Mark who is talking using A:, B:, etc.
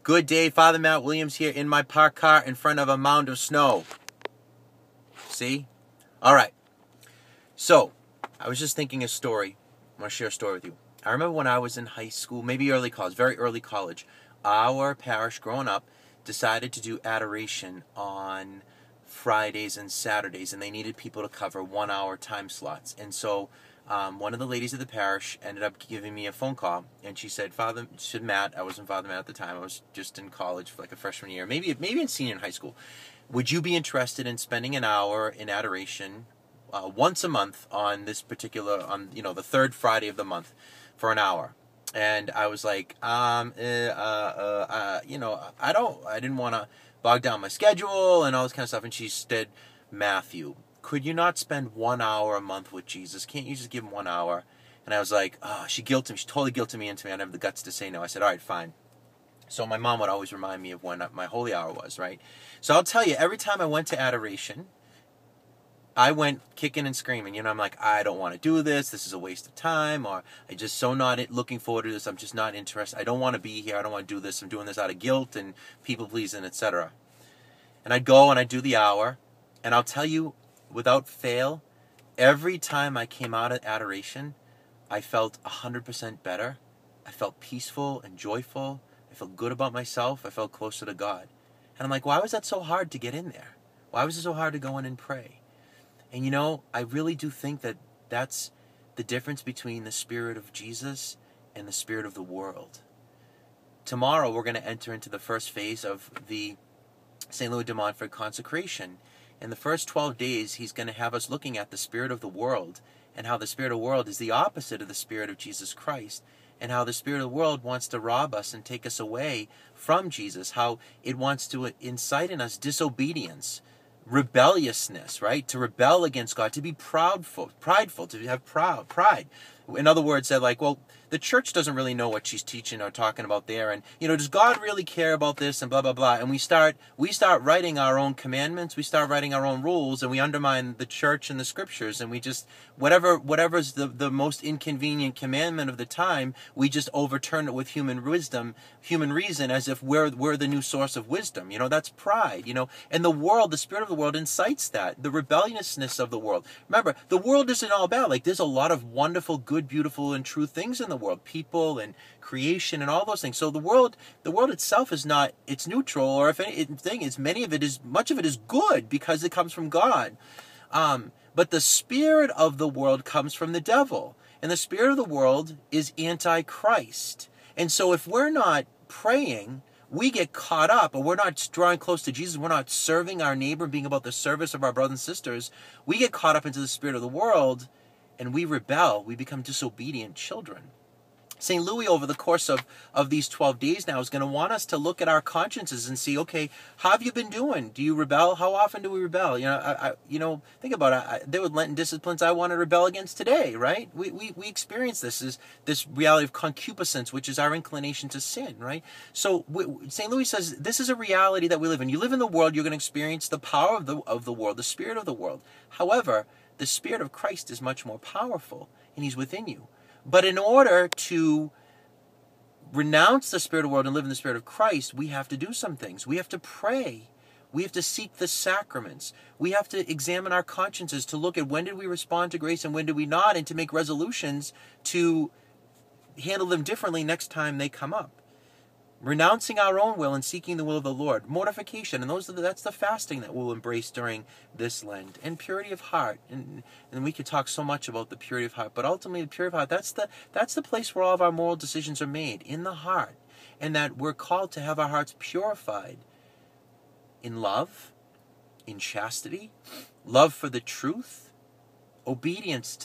A: Good day, Father Matt Williams here in my parked car in front of a mound of snow. See? All right. So, I was just thinking a story. I want to share a story with you. I remember when I was in high school, maybe early college, very early college, our parish growing up decided to do adoration on Fridays and Saturdays, and they needed people to cover 1 hour time slots. And so one of the ladies of the parish ended up giving me a phone call, and she said, Matt, I wasn't Father Matt at the time, I was just in college for like a freshman year, maybe in senior in high school. Would you be interested in spending an hour in adoration once a month on this particular, the third Friday of the month for an hour? And I was like, I didn't want to bog down my schedule and all this kind of stuff. And she said, Matthew, could you not spend 1 hour a month with Jesus? Can't you just give him 1 hour? And I was like, she totally guilted me into me. I didn't have the guts to say no. I said, all right, fine. So my mom would always remind me of when my holy hour was, right? So I'll tell you, every time I went to adoration, I went kicking and screaming. I'm like, I don't want to do this. This is a waste of time. Or I just so not looking forward to this. I'm just not interested. I don't want to be here. I don't want to do this. I'm doing this out of guilt and people pleasing, etc. And I'd go and I'd do the hour. And I'll tell you, without fail, every time I came out of adoration, I felt 100% better. I felt peaceful and joyful. I felt good about myself. I felt closer to God. And I'm like, why was that so hard to get in there? Why was it so hard to go in and pray? And I really do think that that's the difference between the Spirit of Jesus and the Spirit of the world. Tomorrow we're going to enter into the first phase of the St. Louis de Montfort consecration. In the first 12 days, he's going to have us looking at the spirit of the world and how the spirit of the world is the opposite of the Spirit of Jesus Christ, and how the spirit of the world wants to rob us and take us away from Jesus, how it wants to incite in us disobedience, rebelliousness, right? To rebel against God, to be prideful, to have pride. In other words, they're like, well, the church doesn't really know what she's teaching or talking about there, and does God really care about this, and blah blah blah. And we start writing our own commandments, we start writing our own rules, and we undermine the church and the scriptures, and we just whatever's the most inconvenient commandment of the time, we just overturn it with human reason, as if we're the new source of wisdom. That's pride. And the world, the spirit of the world, incites that, the rebelliousness of the world. Remember, the world isn't all bad. Like, there's a lot of wonderful, good, beautiful, and true things in the world, people and creation and all those things. So the world itself is not, it's neutral, or if anything, much of it is good because it comes from God. But the spirit of the world comes from the devil, and the spirit of the world is anti-Christ. And so if we're not praying, we get caught up, or we're not drawing close to Jesus, we're not serving our neighbor, being about the service of our brothers and sisters, we get caught up into the spirit of the world, and we rebel, we become disobedient children. St. Louis, over the course of these 12 days now, is going to want us to look at our consciences and see, okay, how have you been doing? Do you rebel? How often do we rebel? Think about it. There were Lenten disciplines I want to rebel against today, right? We experience this reality of concupiscence, which is our inclination to sin, right? So St. Louis says this is a reality that we live in. You live in the world, you're going to experience the power of the world, the spirit of the world. However, the Spirit of Christ is much more powerful, and He's within you. But in order to renounce the spirit of the world and live in the Spirit of Christ, we have to do some things. We have to pray. We have to seek the sacraments. We have to examine our consciences to look at when did we respond to grace and when did we not, and to make resolutions to handle them differently next time they come up. Renouncing our own will and seeking the will of the Lord. Mortification, and that's the fasting that we'll embrace during this Lent. And purity of heart. And we could talk so much about the purity of heart, but ultimately the purity of heart, that's the place where all of our moral decisions are made, in the heart. And that we're called to have our hearts purified in love, in chastity, love for the truth, obedience to